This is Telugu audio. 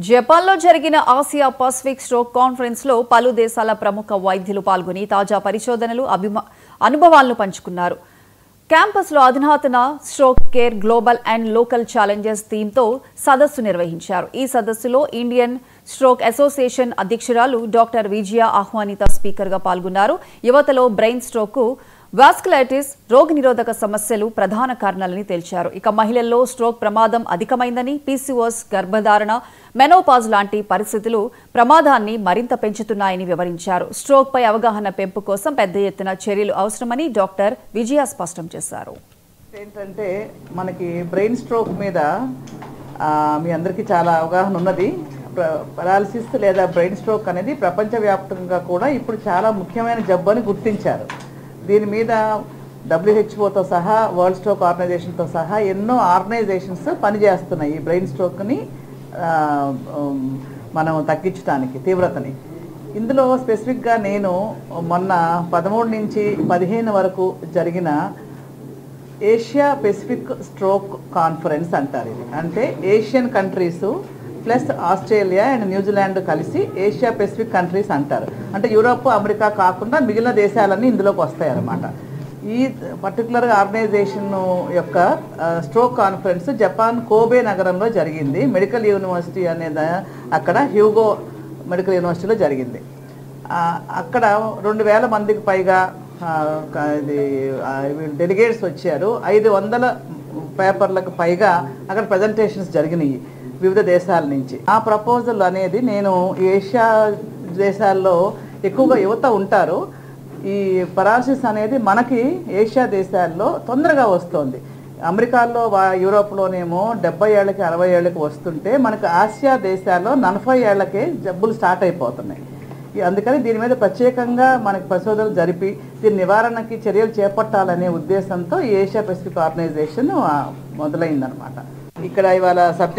జపాన్లో జరిగిన ఆసియా పసిఫిక్ స్ట్రోక్ కాన్ఫరెన్స్ లో పలు దేశాల ప్రముఖ వైద్యులు పాల్గొని తాజా పరిశోధనలు అనుభవాలను పంచుకున్నారు. క్యాంపస్ లో అధునాతన stroke care global and local challenges theme తో సదస్సు నిర్వహించారు. ఈ సదస్సులో ఇండియన్ స్ట్రోక్ అసోసియేషన్ అధ్యక్షురాలు డాక్టర్ విజయ ఆహ్వానిత స్పీకర్ గా పాల్గొన్నారు. యువతలో బ్రెయిన్ స్ట్రోక్ కు వాస్కులైటిస్ రోగనిరోధక సమస్యలు ప్రధాన కారణాలని తేల్చారు. ఇక మహిళల్లో స్ట్రోక్ ప్రమాదం అధికమైందని, పీసీఓఎస్, గర్భధారణ, మెనోపాజ్ లాంటి పరిస్థితులు ప్రమాదాన్ని మరింత పెంచుతున్నాయని వివరించారు. స్ట్రోక్ పై అవగాహన పెంపు కోసం పెద్ద ఎత్తున చర్యలు అవసరమని డాక్టర్ విజయ స్పష్టం చేశారు. ఏంటంటే మనకి బ్రెయిన్ స్ట్రోక్ మీద మీ అందరికీ చాలా అవగాహన ఉన్నది. పెరాలసిస్ లేదా బ్రెయిన్ స్ట్రోక్ అనేది ప్రపంచవ్యాప్తంగా కూడా ఇప్పుడు చాలా ముఖ్యమైన జబ్బు అని గుర్తించారు. దీని మీద WHOతో సహా, వరల్డ్ స్ట్రోక్ ఆర్గనైజేషన్తో సహా ఎన్నో ఆర్గనైజేషన్స్ పనిచేస్తున్నాయి ఈ బ్రెయిన్ స్ట్రోక్ని మనం తగ్గించడానికి తీవ్రతని. ఇందులో స్పెసిఫిక్గా నేను మొన్న 13 నుంచి 15 వరకు జరిగిన ఏషియా పెసిఫిక్ స్ట్రోక్ కాన్ఫరెన్స్ అంటారు. ఇది అంటే Asian countries plus Australia and New Zealand కలిసి ఏషియా పెసిఫిక్ కంట్రీస్ అంటారు. అంటే యూరోప్, అమెరికా కాకుండా మిగిలిన దేశాలన్నీ ఇందులోకి వస్తాయి అన్నమాట. ఈ పర్టికులర్ ఆర్గనైజేషన్ యొక్క స్ట్రోక్ కాన్ఫరెన్స్ జపాన్ కోబే నగరంలో జరిగింది. మెడికల్ యూనివర్సిటీ అనేది అక్కడ హ్యూగో మెడికల్ యూనివర్సిటీలో జరిగింది. అక్కడ 2000 మందికి పైగా డెలిగేట్స్ వచ్చారు. 500 పేపర్లకు పైగా అక్కడ ప్రజెంటేషన్స్ జరిగినాయి వివిధ దేశాల నుంచి. ఆ ప్రపోజల్ అనేది నేను ఏషియా దేశాల్లో ఎక్కువగా యువత ఉంటారు. ఈ పెరాలసిస్ అనేది మనకి ఏషియా దేశాల్లో తొందరగా వస్తుంది. అమెరికాలో, యూరోప్లోనేమో 70 ఏళ్ళకి 60 ఏళ్ళకి వస్తుంటే మనకు ఆసియా దేశాల్లో 40 ఏళ్ళకే జబ్బులు స్టార్ట్ అయిపోతున్నాయి. అందుకని దీని మీద ప్రత్యేకంగా మనకి పరిశోధనలు జరిపి దీని నివారణకి చర్యలు చేపట్టాలనే ఉద్దేశంతో ఈ ఏషియా పెసిఫిక్ ఆర్గనైజేషన్ మొదలైందనమాట. ఇక్కడ ఇవాళ సబ్జెక్ట్